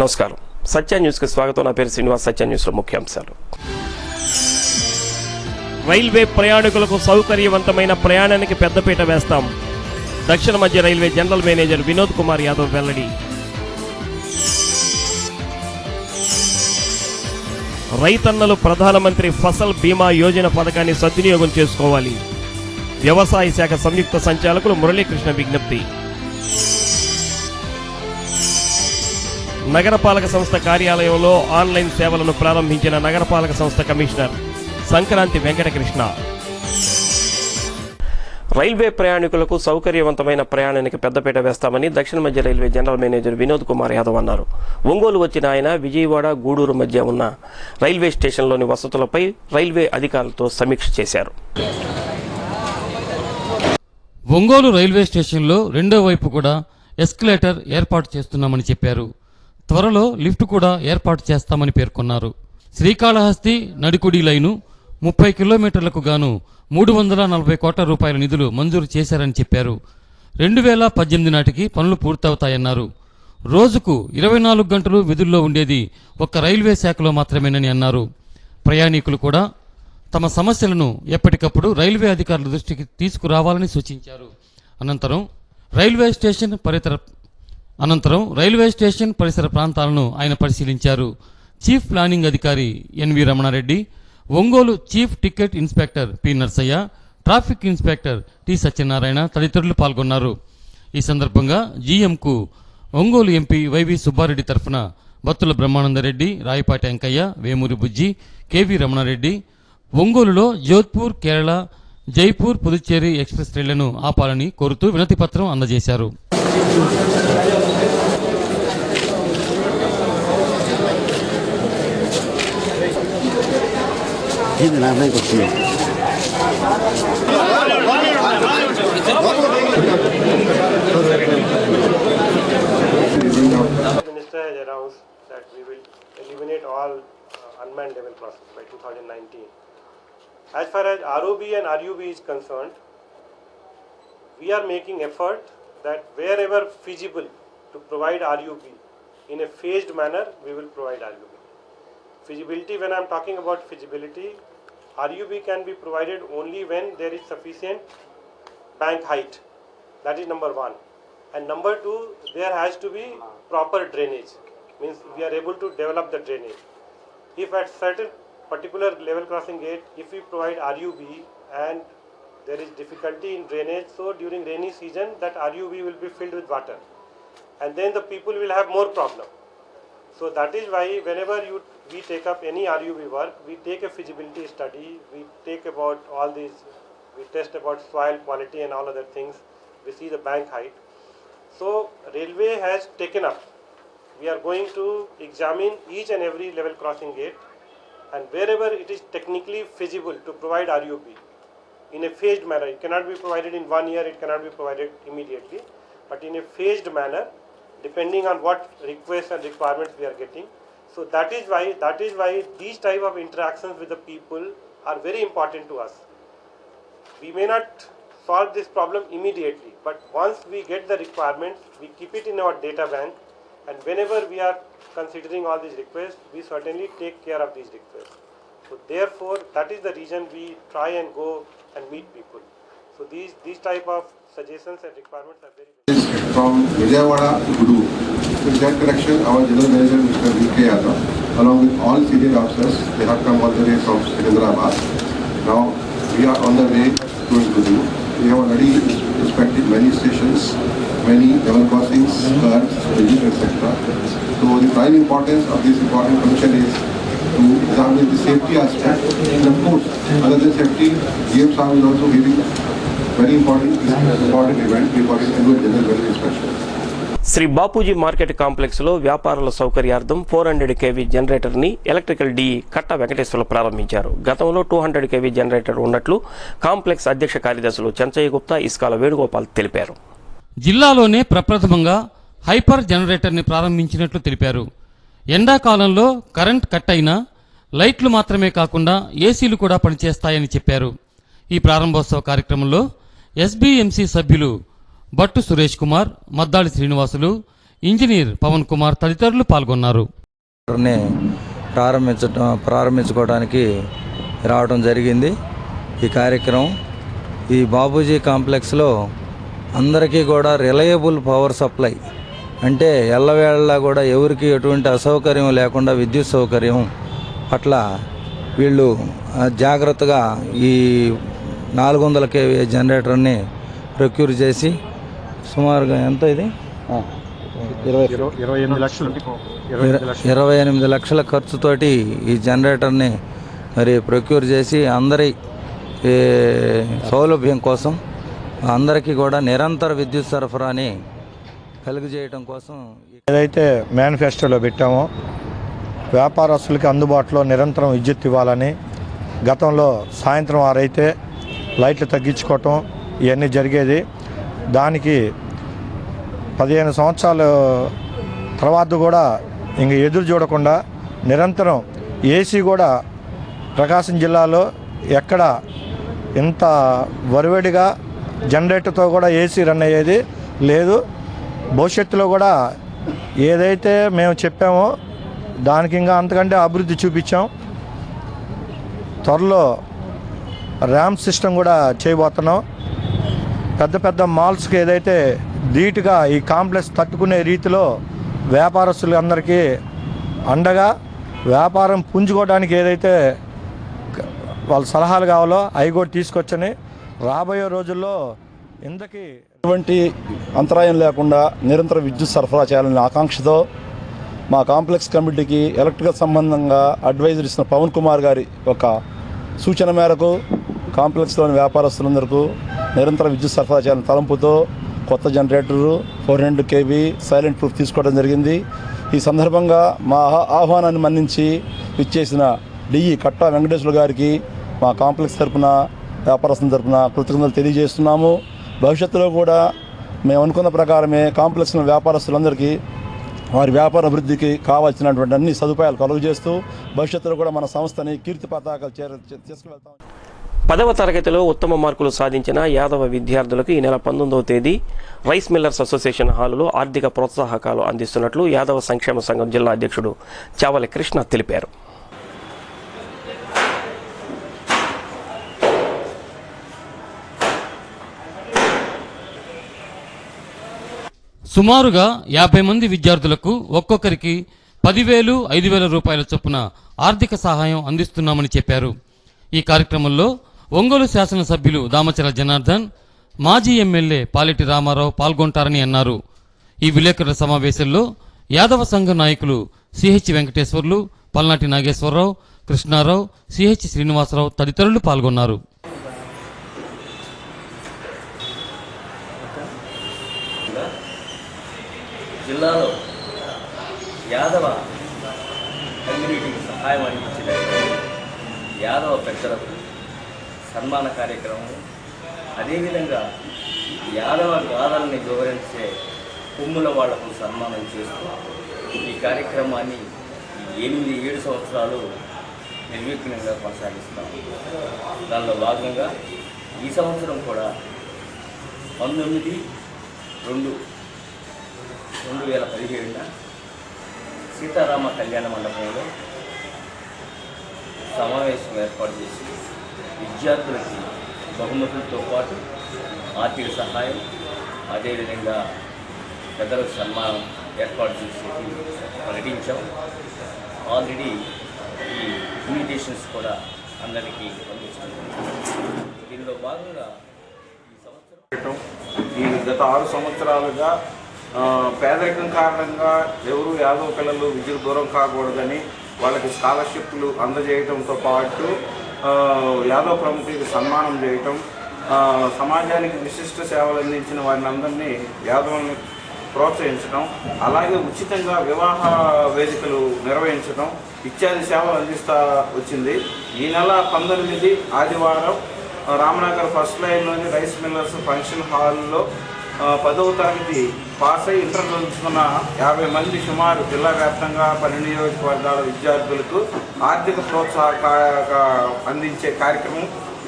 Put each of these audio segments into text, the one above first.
నమస్కారం. సత్య న్యూస్కి స్వాగతం. నా పేరు శ్రీనివాస్. సత్య న్యూస్లో ముఖ్యాంశాలు. రైల్వే ప్రయాణికులకు సౌకర్యవంతమైన ప్రయాణానికి పెద్దపీట వేస్తాం. దక్షిణ మధ్య railway general manager Vinod Kumar Yadav వెల్లడి. రైతన్నలు ప్రధానమంత్రి ఫసల్ బీమా యోజన పథకాన్ని సద్వినియోగం చేసుకోవాలి. వ్యవసాయ శాఖ సంయుక్త సంచాలకులు మురళీకృష్ణ విజ్ఞప్తి. నగరపాలక సంస్థ కార్యాలయంలో ఆన్లైన్ సేవలను ప్రారంభించిన నగరపాలక సంస్థ కమిషనర్ సంక్రాంతి వెంకటకృష్ణ. రైల్వే ప్రయాణికులకు సౌకర్యవంతమైన ప్రయాణానికి పెద్దపీట వేస్తామని దక్షిణ మధ్య railway general manager Vinod Kumar Yadav అన్నారు. ఒంగోలు వచ్చిన ఆయన విజయవాడ, గూడూరు మధ్య ఉన్న రైల్వే స్టేషన్లోని వసతులపై రైల్వే అధికారులతో సమీక్ష చేశారు. ఒంగోలు రైల్వే స్టేషన్లో రెండో వైపు కూడా ఎస్కలేటర్ ఏర్పాటు చేస్తున్నామని చెప్పారు. త్వరలో లిఫ్ట్ కూడా ఏర్పాటు చేస్తామని పేర్కొన్నారు. శ్రీకాళహస్తి నడికుడి లైను 30 కిలోమీటర్లకు గాను 340 కోట్ల రూపాయల నిధులు మంజూరు చేశారని చెప్పారు. 2018 నాటికి పనులు పూర్తవుతాయన్నారు. రోజుకు 24 గంటలు విధుల్లో ఉండేది ఒక్క రైల్వే శాఖలో మాత్రమేనని అన్నారు. ప్రయాణికులు కూడా తమ సమస్యలను ఎప్పటికప్పుడు రైల్వే అధికారుల దృష్టికి తీసుకురావాలని సూచించారు. అనంతరం రైల్వే స్టేషన్ పరిసర ప్రాంతాలను ఆయన పరిశీలించారు. చీఫ్ ప్లానింగ్ అధికారి N V Ramana Reddy, Ongole chief ticket inspector P Narsaiah, traffic inspector T Satyanarayana తదితరులు పాల్గొన్నారు. ఈ సందర్భంగా జీఎంకు ఒంగోలు ఎంపీ వైవి సుబ్బారెడ్డి తరఫున బత్తుల బ్రహ్మానందరెడ్డి, రాయపాటి వెంకయ్య, వేమూరి బుజ్జి, కెవి రమణారెడ్డి ఒంగోలులో జోధ్పూర్, కేరళ, జైపూర్, పుదుచ్చేరి ఎక్స్ప్రెస్ రైళ్లను ఆపాలని కోరుతూ వినతి పత్రం అందజేశారు. Minister has announced that we will eliminate all unmanned level crossings by 2019. As far as ROB and RUB is concerned, we are making effort that wherever feasible to provide RUB in a phased manner, we will provide RUB. Feasibility, when I am talking about feasibility, RUB can be provided only when there is sufficient bank height. That is number one. And number two, there has to be proper drainage. Means we are able to develop the drainage. If at certain particular level crossing gate, if we provide RUB and there is difficulty in drainage, so during rainy season that RUB will be filled with water, and then the people will have more problem. So that is why whenever we take up any RUB work, we take a feasibility study, we take about all these, we test about soil quality and all other things, we see the bank height. So railway has taken up, we are going to examine each and every level crossing gate, and wherever it is technically feasible to provide RUB in a phased manner. It cannot be provided in 1 year, it cannot be provided immediately, but in a phased manner depending on what requests and requirements we are getting. So that is why these type of interactions with the people are very important to us. We may not solve this problem immediately, but once we get the requirements, we keep it in our data bank, and whenever we are considering all these requests, we certainly take care of these requests. So therefore, that is the reason we try and go and meet people. So these type of suggestions and requirements are very from Vijayawada to Guru. In that direction, our General Manager Mr. V.K. Yadav, along with all senior officers, they have come all the way from Secunderabad. Now we are on the way to Guru. We have already inspected many stations, many level crossings, curbs, bridges, etc. So the prime importance of this important function is to examine the safety aspect, and of course, other than safety, GM Saab is also giving very important event, we call it annual general welfare inspection. Shri Bapuji market complex లో వ్యాపారుల సౌకర్యార్థం 400 kV generator ని electrical DE Katta Venkateswarlu ప్రారంభించారు. గతంలో 200 kV generator ఉన్నట్లు complex అధ్యక్ష కార్యదర్శులు చెంచయ్య గుప్తా, ఇస్కాల వేణుగోపాల్ తెలిపారు. జిల్లాలోనే ప్రప్రథమంగా హైపర్ జనరేటర్ ని ప్రారంభించినట్లు తెలిపారు. ఎండాకాలంలో కరెంట్ కట్ అయినా లైట్లు మాత్రమే కాకుండా ఏసీలు కూడా పనిచేస్తాయని చెప్పారు. ఈ ప్రారంభోత్సవ కార్యక్రమంలో ఎస్బీఎంసీ సభ్యులు బట్టు సురేష్ కుమార్, మద్దాళి శ్రీనివాసులు, ఇంజనీర్ పవన్ కుమార్ తదితరులు పాల్గొన్నారు. ప్రారంభించుకోవడానికి రావడం జరిగింది. ఈ కార్యక్రమం ఈ బాపూజీ కాంప్లెక్స్లో అందరికీ కూడా రిలయబుల్ పవర్ సప్లై అంటే ఎల్లవేళలా కూడా ఎవరికి ఎటువంటి అసౌకర్యం లేకుండా విద్యుత్ సౌకర్యం పట్ల వీళ్ళు జాగ్రత్తగా ఈ 400 kV జనరేటర్ని ప్రొక్యూర్ చేసి సుమారుగా ఎంత ఇది 28 లక్షల ఖర్చుతోటి ఈ జనరేటర్ని మరి ప్రొక్యూర్ చేసి అందరి సౌలభ్యం కోసం అందరికీ కూడా నిరంతర విద్యుత్ సరఫరాని కలుగజేయడం కోసం ఏదైతే మేనిఫెస్టోలో పెట్టామో వ్యాపారస్తులకి అందుబాటులో నిరంతరం విద్యుత్ ఇవ్వాలని, గతంలో సాయంత్రం 6 అయితే లైట్లు తగ్గించుకోవటం ఇవన్నీ జరిగేది. దానికి 15 సంవత్సరాల తర్వాత కూడా ఇంక ఎదురు చూడకుండా నిరంతరం ఏసీ కూడా ప్రకాశం జిల్లాలో ఎక్కడ ఇంత వరివడిగా జనరేటర్తో కూడా ఏసీ రన్ అయ్యేది లేదు. భవిష్యత్తులో కూడా ఏదైతే మేము చెప్పామో దానికి ఇంకా అంతకంటే అభివృద్ధి చూపించాం. త్వరలో ర్యామ్ సిస్టమ్ కూడా చేయబోతున్నాం. పెద్ద పెద్ద మాల్స్కి ఏదైతే ధీటుగా ఈ కాంప్లెక్స్ తట్టుకునే రీతిలో వ్యాపారస్తులు అందరికీ అండగా వ్యాపారం పుంజుకోవడానికి ఏదైతే వాళ్ళ సలహాలు కావాలో అవి కూడా తీసుకొచ్చని రాబోయే రోజుల్లో ఇంతకీ ఎటువంటి అంతరాయం లేకుండా నిరంతర విద్యుత్ సరఫరా చేయాలనే ఆకాంక్షతో మా కాంప్లెక్స్ కమిటీకి ఎలక్ట్రికల్ సంబంధంగా అడ్వైజర్ ఇస్తున్న పవన్ కుమార్ గారి ఒక సూచన మేరకు కాంప్లెక్స్లోని వ్యాపారస్తులందరికీ నిరంతర విద్యుత్ సరఫరా చేయాలని తలంపుతో కొత్త జనరేటరు 400 kV సైలెంట్ ప్రూఫ్ తీసుకోవడం జరిగింది. ఈ సందర్భంగా మా ఆహ్వానాన్ని మన్నించి ఇచ్చేసిన డిఈ కట్టా వెంకటేశ్వర గారికి మా కాంప్లెక్స్ తరఫున వ్యాపారస్తుల తరఫున కృతజ్ఞతలు తెలియజేస్తున్నాము. భవిష్యత్తులో కూడా మేము అనుకున్న ప్రకారమే కాంప్లెక్స్లో వ్యాపారస్తులందరికీ వారి వ్యాపార అభివృద్ధికి కావాల్సినటువంటి అన్ని సదుపాయాలు కలుగజేస్తూ భవిష్యత్తులో కూడా మన సంస్థని కీర్తి పతాకాలు తీసుకువెళ్తాం. 10వ తరగతిలో ఉత్తమ మార్కులు సాధించిన యాదవ విద్యార్థులకు ఈ నెల 19వ తేదీ రైస్ మిల్లర్స్ అసోసియేషన్ హాలులో ఆర్థిక ప్రోత్సాహకాలు అందిస్తున్నట్లు యాదవ సంక్షేమ సంఘం జిల్లా అధ్యక్షుడు చావలి కృష్ణ తెలిపారు. సుమారుగా 50 మంది విద్యార్థులకు ఒక్కొక్కరికి 10,000, 5,000 రూపాయల చొప్పున ఆర్థిక సహాయం అందిస్తున్నామని చెప్పారు. ఈ కార్యక్రమంలో ఒంగోలు శాసనసభ్యులు దామచల జనార్దన్, మాజీ ఎమ్మెల్యే పాలెటి రామారావు పాల్గొంటారని అన్నారు. ఈ విలేకరుల సమావేశంలో యాదవ సంఘ నాయకులు సిహెచ్ వెంకటేశ్వర్లు, పల్నాటి నాగేశ్వరరావు, కృష్ణారావు, సిహెచ్ శ్రీనివాసరావు తదితరులు పాల్గొన్నారు. జిల్లాలో యాదవ కమ్యూనిటీకి సహాయం అందించిన యాదవ పెద్దలకు సన్మాన కార్యక్రమం, అదేవిధంగా యాదవ గాథల్ని వివరించే కొమ్ముల వాళ్లకు సన్మానం చేస్తూ ఈ కార్యక్రమాన్ని 7 సంవత్సరాలు నిర్విఘ్నంగా కొనసాగిస్తాం. దానిలో భాగంగా ఈ సంవత్సరం కూడా 19/2/2017 సీతారామ కళ్యాణ మండపంలో సమావేశం ఏర్పాటు చేసి విద్యార్థులకి బహుమతులతో పాటు ఆర్థిక సహాయం, అదేవిధంగా పెద్దలకు సన్మానం ఏర్పాటు చేసి ప్రకటించాం. ఆల్రెడీ ఈ ఇన్విటేషన్స్ కూడా అందరికీ పంపిస్తున్నాం. దీనిలో భాగంగా ఈ గత 6 సంవత్సరాలుగా పేదరికం కారణంగా ఎవరు యాదవ పిల్లలు విద్యకు దూరం కాకూడదని వాళ్ళకి స్కాలర్షిప్లు అందజేయడంతో పాటు యాదవ ప్రముఖులకు సన్మానం చేయటం, సమాజానికి విశిష్ట సేవలు అందించిన వారిని అందరినీ యాదవుల్ని ప్రోత్సహించడం, అలాగే ఉచితంగా వివాహ వేదికలు నిర్వహించడం ఇత్యాది సేవలు అందిస్తూ వచ్చింది. ఈ నెల 19 ఆదివారం రామనగర్ ఫస్ట్ లైన్లోని రైస్ మిల్లర్స్ ఫంక్షన్ హాల్లో 10వ తరగతి పాస్ అయి ఇంటర్ చదువుతున్న 50 మంది సుమారు జిల్లా వ్యాప్తంగా 12 నియోజకవర్గాల విద్యార్థులకు ఆర్థిక ప్రోత్సాహక అందించే కార్యక్రమం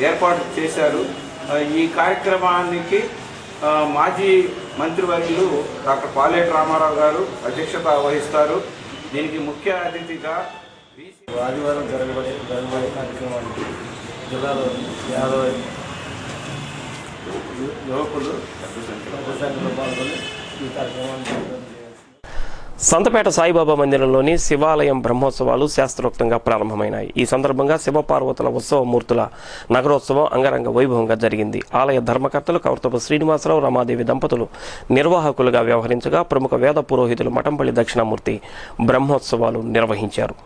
ఏర్పాటు చేశారు. ఈ కార్యక్రమానికి మాజీ మంత్రివర్యులు డాక్టర్ పాలేటి రామారావు గారు అధ్యక్షత వహిస్తారు. దీనికి ముఖ్య అతిథిగా ఆదివారం జరగబడే కార్యక్రమానికి జిల్లాలో 50 యువకులు పెద్ద సంఖ్యలో పాల్గొని ఈ కార్యక్రమాన్ని సంతపేట సాయిబాబా మందిరంలోని శివాలయం బ్రహ్మోత్సవాలు శాస్త్రోక్తంగా ప్రారంభమైనాయి. ఈ సందర్భంగా శివపార్వతుల ఉత్సవమూర్తుల నగరోత్సవం అంగరంగ వైభవంగా జరిగింది. ఆలయ ధర్మకర్తలు కౌర్తపు శ్రీనివాసరావు, రమాదేవి దంపతులు నిర్వాహకులుగా వ్యవహరించగా ప్రముఖ వేద పురోహితులు మఠంపల్లి దక్షిణామూర్తి బ్రహ్మోత్సవాలు నిర్వహించారు.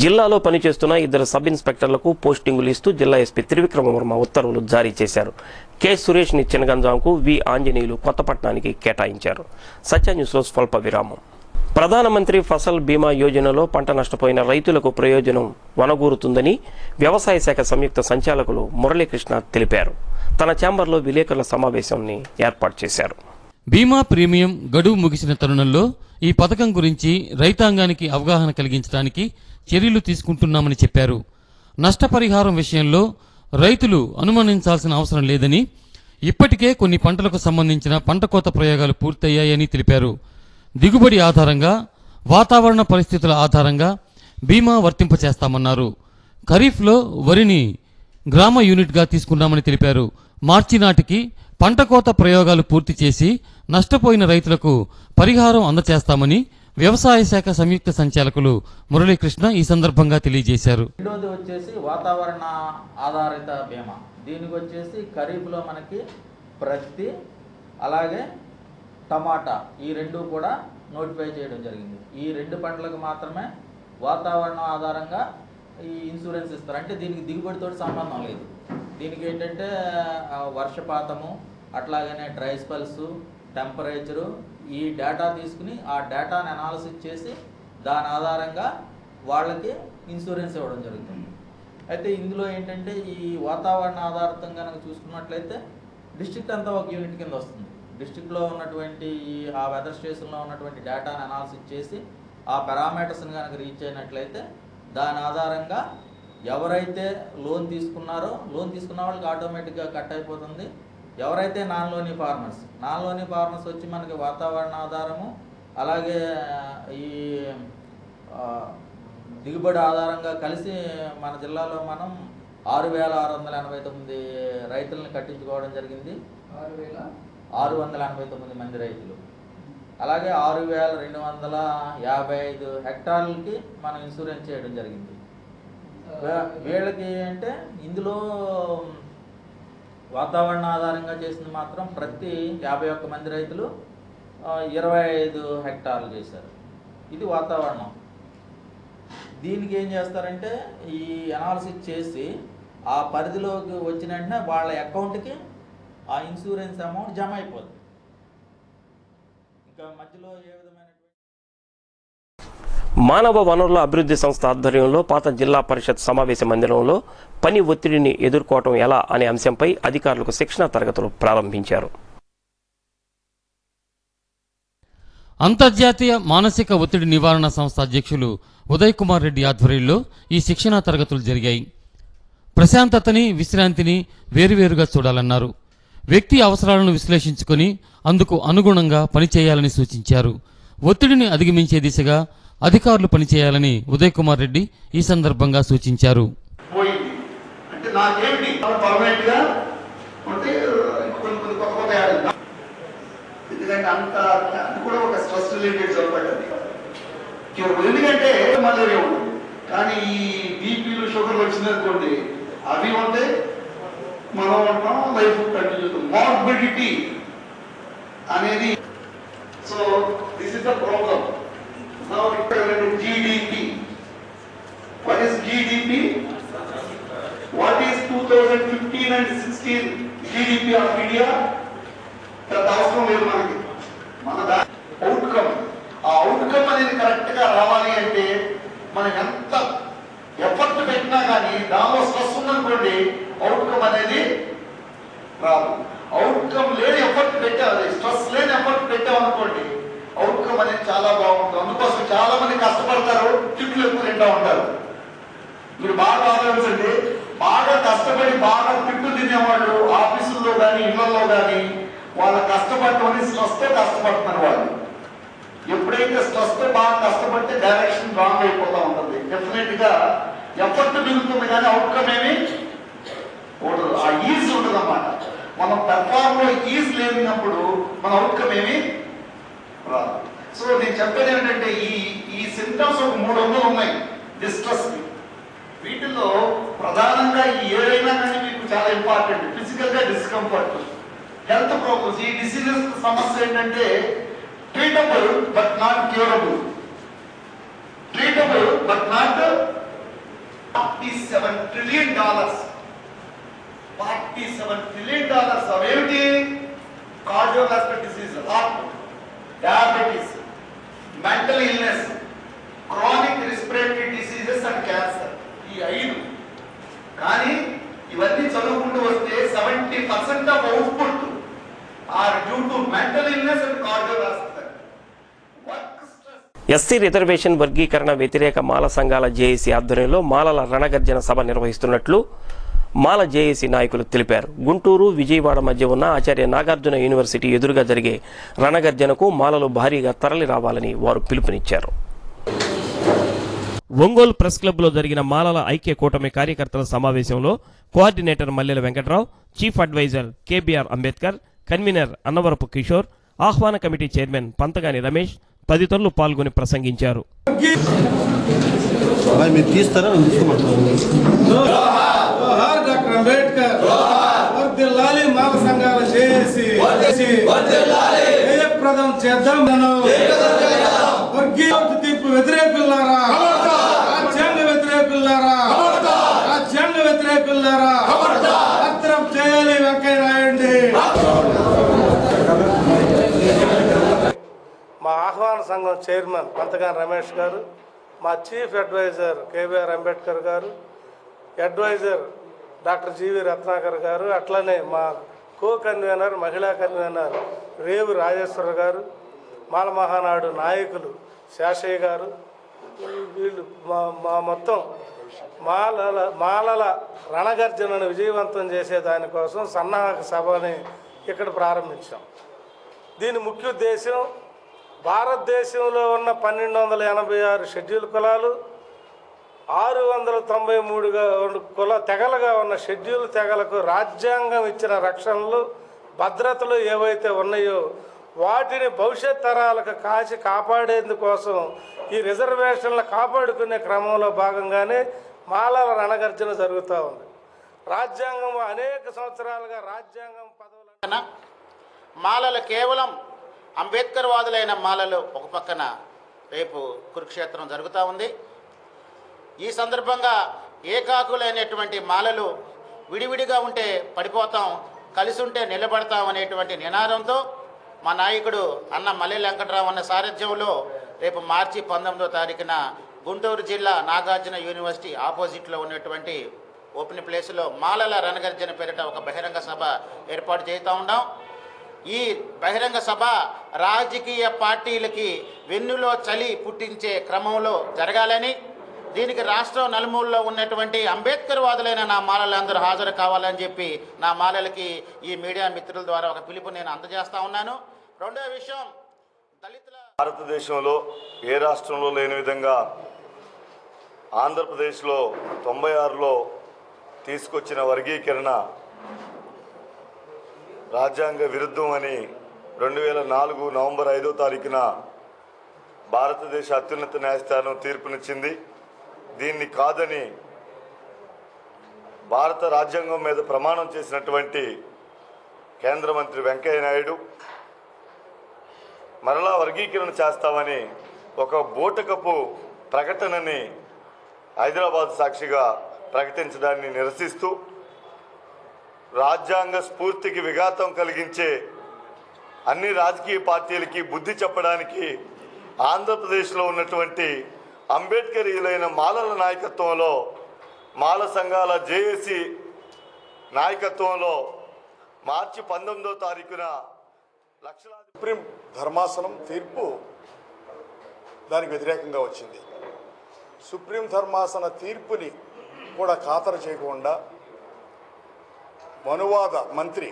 జిల్లాలో పనిచేస్తున్న 2 సబ్ ఇన్స్పెక్టర్లకు పోస్టింగులు ఇస్తూ జిల్లా ఎస్పీ త్రివిక్రమ వర్మ ఉత్తర్వులు జారీ చేశారు. కె సురేష్ ని చినగంజాంకు, వి ఆంజనేయులు కొత్తపట్నానికి కేటాయించారు. సత్య న్యూస్లో స్వల్ప విరామం. ప్రధానమంత్రి ఫసల్ బీమా యోజనలో పంట నష్టపోయిన రైతులకు ప్రయోజనం వనగూరుతుందని వ్యవసాయ శాఖ సంయుక్త సంచాలకులు మురళీకృష్ణ తెలిపారు. తన ఛాంబర్లో విలేకరుల సమావేశాన్ని ఏర్పాటు చేశారు. బీమా ప్రీమియం గడువు ముగిసిన తరుణంలో ఈ పథకం గురించి రైతాంగానికి అవగాహన కలిగించడానికి చర్యలు తీసుకుంటున్నామని చెప్పారు. నష్టపరిహారం విషయంలో రైతులు అనుమానించాల్సిన అవసరం లేదని, ఇప్పటికే కొన్ని పంటలకు సంబంధించిన పంట కోత ప్రయోగాలు పూర్తయ్యాయని తెలిపారు. దిగుబడి ఆధారంగా, వాతావరణ పరిస్థితుల ఆధారంగా బీమా వర్తింపచేస్తామన్నారు. ఖరీఫ్లో వరిని గ్రామ యూనిట్గా తీసుకున్నామని తెలిపారు. మార్చి నాటికి పంట కోత ప్రయోగాలు పూర్తి చేసి నష్టపోయిన రైతులకు పరిహారం అందచేస్తామని వ్యవసాయ శాఖ సంయుక్త సంచాలకులు మురళీకృష్ణ ఈ సందర్భంగా తెలియజేశారు. రెండోది వచ్చేసి వాతావరణ ఆధారిత బీమా. దీనికి వచ్చేసి ఖరీఫ్లో మనకి ప్రత్తి అలాగే టమాటా ఈ రెండు కూడా నోటిఫై చేయడం జరిగింది. ఈ 2 పంటలకు మాత్రమే వాతావరణం ఆధారంగా ఈ ఇన్సూరెన్స్ ఇస్తారు. అంటే దీనికి దిగుబడితో సంబంధం లేదు. దీనికి ఏంటంటే వర్షపాతము, అట్లాగనే డ్రై స్పెల్స్, టెంపరేచరు, ఈ డేటా తీసుకుని ఆ డేటాని అనాలిసిస్ చేసి దాని ఆధారంగా వాళ్ళకి ఇన్సూరెన్స్ ఇవ్వడం జరుగుతుంది. అయితే ఇందులో ఏంటంటే ఈ వాతావరణ ఆధారితం కనుక చూసుకున్నట్లయితే డిస్ట్రిక్ట్ అంతా ఒక యూనిట్ కింద వస్తుంది. డిస్ట్రిక్ట్లో ఉన్నటువంటి ఆ వెదర్ స్టేషన్లో ఉన్నటువంటి డేటాని అనాలిసిస్ చేసి ఆ పారామీటర్స్ని కనుక రీచ్ అయినట్లయితే దాని ఆధారంగా ఎవరైతే లోన్ తీసుకున్నారో లోన్ తీసుకున్న వాళ్ళకి ఆటోమేటిక్గా కట్ అయిపోతుంది. ఎవరైతే నాన్ లోనీ ఫార్మర్స్ వచ్చి మనకి వాతావరణ ఆధారము అలాగే ఈ దిగుబడి ఆధారంగా కలిసి మన జిల్లాలో మనం 6,689 రైతులను కట్టించుకోవడం జరిగింది. 6,689 మంది రైతులు. అలాగే 6,255 హెక్టార్లకి మనం ఇన్సూరెన్స్ చేయడం జరిగింది. వీళ్ళకి అంటే ఇందులో వాతావరణ ఆధారంగా చేసింది మాత్రం ప్రతి 51 మంది రైతులు 25 హెక్టార్లు చేశారు. ఇది వాతావరణం. దీనికి ఏం చేస్తారంటే ఈ అనాలిసిస్ చేసి ఆ పరిధిలోకి వచ్చిన వెంటనే వాళ్ళ అకౌంట్కి ఆ ఇన్సూరెన్స్ అమౌంట్ జమ అయిపోతుంది. ఇంకా మధ్యలో ఏ విధమైన మానవ వనరుల అభివృద్ధి సంస్థ ఆధ్వర్యంలో పాత జిల్లా పరిషత్ సమావేశ మందిరంలో పని ఒత్తిడిని ఎదుర్కోవటం ఎలా అనే అంశంపై అధికారులకు శిక్షణా తరగతులు ప్రారంభించారు. అంతర్జాతీయ మానసిక ఒత్తిడి నివారణ సంస్థ అధ్యక్షులు ఉదయ్ కుమార్ రెడ్డి ఆధ్వర్యంలో ఈ శిక్షణా తరగతులు జరిగాయి. ప్రశాంతతని, విశ్రాంతిని వేరువేరుగా చూడాలన్నారు. వ్యక్తి అవసరాలను విశ్లేషించుకొని అందుకు అనుగుణంగా పనిచేయాలని సూచించారు. ఒత్తిడిని అధిగమించే దిశగా అధికారులు పనిచేయాలని ఉదయ్ కుమార్ రెడ్డి ఈ సందర్భంగా సూచించారు. ఎందుకంటే అంత కూడా ఒక స్ట్రెస్ రిలేటెడ్ జబ్బు. ఎందుకంటే మలేరియా ఉంటుంది, కానీ ఈ బీపీలు షుగర్లు వచ్చిందనుకోండి అవి ఉంటే మనం ఉంటాం, లైఫ్ కంటిన్యూ. మార్బిడిటీ అనేది so this is the problem. GDP, what is GDP? What is 2015 and 16 GDP of India? పెద్ద అవసరం లేదు మనకి. మన అవుట్కమ్, ఆ అవుట్కమ్ అనేది కరెక్ట్ గా రావాలి అంటే మనం ఎంత ఎఫర్ట్ పెట్టినా కానీ దానిలో స్ట్రెస్ ఉందనుకోండి అవుట్కమ్ అనేది రాదు. అవుట్కమ్ లేని ఎఫర్ట్ పెట్టాలి, స్ట్రెస్ లేని ఎఫర్ట్ పెట్టామనుకోండి అవుట్కమ్ అనేది చాలా బాగుంటుంది. అందుకోసం చాలా మంది కష్టపడతారు, తిట్లు ఎక్కువ తింటా ఉంటారు. మీరు బాగా ఆలోచించండి, బాగా కష్టపడి బాగా తిట్లు తినేవాళ్ళు ఆఫీసుల్లో కానీ ఇళ్లలో కానీ వాళ్ళ కష్టపడటం స్ట్రెస్తో కష్టపడుతున్నారు. వాళ్ళు ఎప్పుడైతే స్ట్రెస్తో బాగా కష్టపడితే డైరెక్షన్ రాంగ్ అయిపోతూ ఉంటుంది. డెఫినెట్ గా ఎఫర్ట్ మిగులుతుంది కానీ అవుట్కమ్ ఏమి ఉండదు, ఆ ఈజ్ ఉండదు అన్నమాట. మనం పెర్ఫార్మ్ లో ఈజ్ లేనప్పుడు మన అవుట్కమ్ ఏమి రాదు. సో నేను చెప్పేది ఏంటంటే ఈ సింటమ్స్ ఒక 300 ఉన్నాయి డిస్ట్రెస్ కి. వీటిల్లో ప్రధానంగా ఏదైనా కానీ మీకు చాలా ఇంపార్టెంట్. ఫిజికల్ గా డిస్కంఫర్ట్, హెల్త్ ప్రాబ్లమ్స్. ఈ డిసీజెస్ సమస్య ఏంటంటే treatable but not curable. Treatable but not. $47 trillion, $47 trillion అవేమిటి? Cardiovascular disease, heart, diabetes, mental illness, chronic respiratory diseases and cancer. ఈ 5. కానీ ఇవన్నీ చదువుకుంటూ వస్తే 70% of output are due to mental illness and cardiovascular. SC reservation వర్గీకరణ వ్యతిరేక మాల సంఘాల JAC ఆధ్వర్యంలో మాలల రణగర్జన సభ నిర్వహిస్తున్నట్లు మాల జేఏసీ నాయకులు తెలిపారు. గుంటూరు, విజయవాడ మధ్య ఉన్న ఆచార్య నాగార్జున యూనివర్సిటీ ఎదురుగా జరిగే రణగర్జనకు మాలలు భారీగా తరలి రావాలని వారు పిలుపునిచ్చారు. ఒంగోలు ప్రెస్ క్లబ్లో జరిగిన మాలల ఐక్య కూటమి కార్యకర్తల సమావేశంలో coordinator Mallela Venkatrao, chief adviser KBR Ambedkar, convener Annavarapu Kishore, ఆహ్వాన కమిటీ చైర్మన్ పంతగాని రమేష్ తదితరులు పాల్గొని ప్రసంగించారు. జయప్రదం చేద్దాం. తీర్పు వ్యతిరేకులారా, రాజ్యాంగ వ్యతిరేకులారా, రాజ్యాంగ వ్యతిరేకులారా, పత్రం చేయాలి వెంకయ్య నాయుడు. మా ఆహ్వాన సంఘం చైర్మన్ పంతగాని రమేష్ గారు, మా చీఫ్ అడ్వైజర్ కేవీఆర్ అంబేద్కర్ గారు, అడ్వైజర్ డాక్టర్ జీవి రత్నాకర్ గారు, అట్లనే మా కో కన్వీనర్ మహిళా కన్వీనర్ రేవు రాజేశ్వర గారు, మాల మహానాడు నాయకులు శాషయ్య గారు, వీళ్ళు మా మొత్తం మాలల రణగర్జనను విజయవంతం చేసే దానికోసం సన్నాహక సభని ఇక్కడ ప్రారంభించాం. దీని ముఖ్య ఉద్దేశం భారతదేశంలో ఉన్న 1286 షెడ్యూల్ కులాలు, 693 తెగలుగా ఉన్న షెడ్యూల్ తెగలకు రాజ్యాంగం ఇచ్చిన రక్షణలు, భద్రతలు ఏవైతే ఉన్నాయో వాటిని భవిష్యత్ తరాలకు కాపాడేందుకోసం ఈ రిజర్వేషన్లు కాపాడుకునే క్రమంలో భాగంగానే మాలల రణగర్జన జరుగుతూ ఉంది. రాజ్యాంగం అనేక సంవత్సరాలుగా రాజ్యాంగం పదవులు మాలలు కేవలం అంబేద్కర్ వాదులైన మాలలు ఒక పక్కన రేపు కురుక్షేత్రం జరుగుతూ ఉంది. ఈ సందర్భంగా ఏకాకులైనటువంటి మాలలు విడివిడిగా ఉంటే పడిపోతాం, కలిసి ఉంటే నిలబడతాం అనేటువంటి నినాదంతో మా నాయకుడు అన్న మల్లె వెంకటరావు అన్న సారథ్యంలో రేపు మార్చి 19వ తారీఖున గుంటూరు జిల్లా నాగార్జున యూనివర్సిటీ ఆపోజిట్లో ఉన్నటువంటి ఓపెన్ ప్లేస్లో మాలల రణగర్జన పేరిట ఒక బహిరంగ సభ ఏర్పాటు చేస్తూ ఉన్నాం. ఈ బహిరంగ సభ రాజకీయ పార్టీలకి వెన్నులో చలి పుట్టించే క్రమంలో జరగాలని, దీనికి రాష్ట్రం నలుమూలలో ఉన్నటువంటి అంబేద్కర్ వాదులైన నా మాలలందరూ హాజరు కావాలని చెప్పి నా మాలలకి ఈ మీడియా మిత్రుల ద్వారా ఒక పిలుపు నేను అందజేస్తా ఉన్నాను. రెండో విషయం, దళితుల భారతదేశంలో ఏ రాష్ట్రంలో లేని విధంగా ఆంధ్రప్రదేశ్లో 96లో తీసుకొచ్చిన వర్గీకరణ రాజ్యాంగ విరుద్ధం అని 2004 నవంబర్ 5వ తారీఖున భారతదేశ అత్యున్నత న్యాయస్థానం తీర్పునిచ్చింది. దీన్ని కాదని భారత రాజ్యాంగం మీద ప్రమాణం చేసినటువంటి కేంద్ర మంత్రి వెంకయ్య నాయుడు మరలా వర్గీకరణ చేస్తామని ఒక బూటకపు ప్రకటనని హైదరాబాద్ సాక్షిగా ప్రకటించడాన్ని నిరసిస్తూ రాజ్యాంగ స్ఫూర్తికి విఘాతం కలిగించే అన్ని రాజకీయ పార్టీలకి బుద్ధి చెప్పడానికి ఆంధ్రప్రదేశ్లో ఉన్నటువంటి అంబేద్కరీయులైన మాలల నాయకత్వంలో, మాల సంఘాల జేఏసీ నాయకత్వంలో మార్చి 19వ తారీఖున లక్షలాది సుప్రీం ధర్మాసనం తీర్పు దానికి వ్యతిరేకంగా వచ్చింది. సుప్రీం ధర్మాసన తీర్పుని కూడా ఖాతరు చేయకుండా మనువాద మంత్రి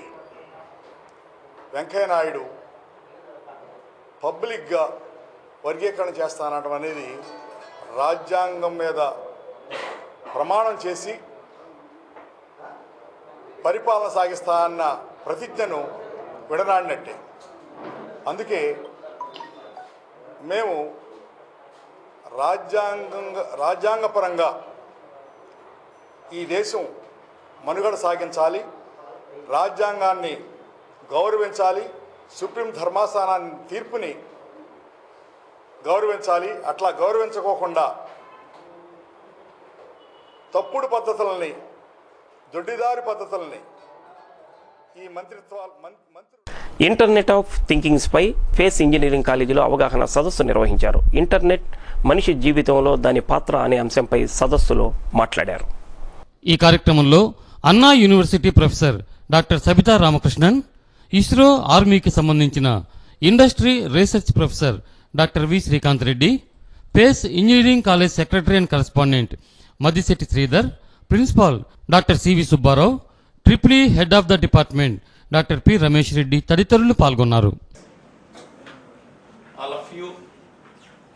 వెంకయ్య నాయుడు పబ్లిక్గా వర్గీకరణ చేస్తానడం అనేది రాజ్యాంగం మీద ప్రమాణం చేసి పరిపాలన సాగిస్తా అన్న ప్రతిజ్ఞను విడనాడినట్టే. అందుకే మేము రాజ్యాంగపరంగా ఈ దేశం మనుగడ సాగించాలి, రాజ్యాంగాన్ని గౌరవించాలి, సుప్రీం ధర్మాసనాన్ని తీర్పుని గౌరవించాలి. అట్లా గౌరవించుకోకుండా తప్పుడు పద్ధతులని, దొడ్డిదారి పద్ధతులని ఈ ఇంటర్నెట్ ఆఫ్ థింకింగ్స్ పై ఫేస్ ఇంజనీరింగ్ కాలేజీలో అవగాహన సదస్సు నిర్వహించారు. ఇంటర్నెట్ మనిషి జీవితంలో దాని పాత్ర అనే అంశంపై సదస్సులో మాట్లాడారు. ఈ కార్యక్రమంలో Anna university professor doctor Sabitha Ramakrishnan, ISRO ఆర్మీకి సంబంధించిన industry research professor doctor V Srikanth Reddy, face engineering college secretary and correspondent Maddisetti Sridhar, principal doctor C V Subbarao, triple E head of the department doctor P Ramesh Reddy తదితరులు పాల్గొన్నారు. All of you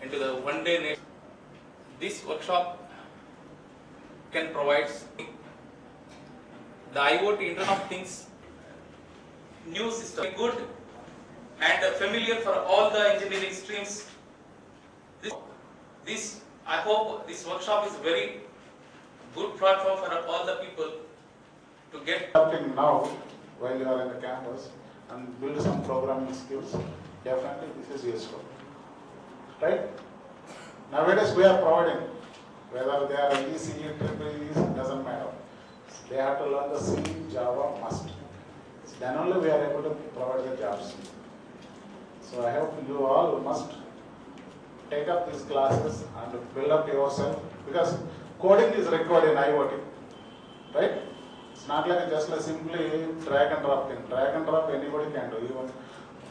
into the one day this workshop can provide the IoT Internet of Things new system good and familiar for all the engineering streams. This I hope this workshop is very good platform for all the people to get now while you are in the campus and build some programming skills. Definitely this is useful, right? Nowadays we are providing, whether they are ECE, EEE, doesn't matter. They have to learn the C, Java must. Then only we are able to provide the jobs. So I hope you all must take up these classes and build up yourself, because coding is required in IoT, right? It's not like just like simply drag and drop thing. Drag and drop anybody can do. Even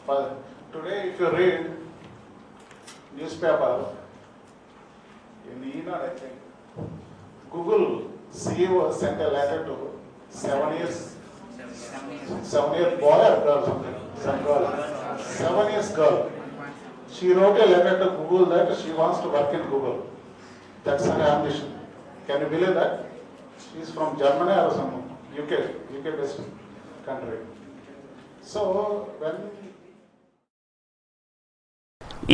for today, if you read newspaper in Eenad, I think Google CEO sent a letter to 7 year boy or girl, something, some girl, 7 years girl. She wrote a letter to Google that she wants to work in Google. That's her ambition. Can you believe that? She's from Germany or some UK based country. So when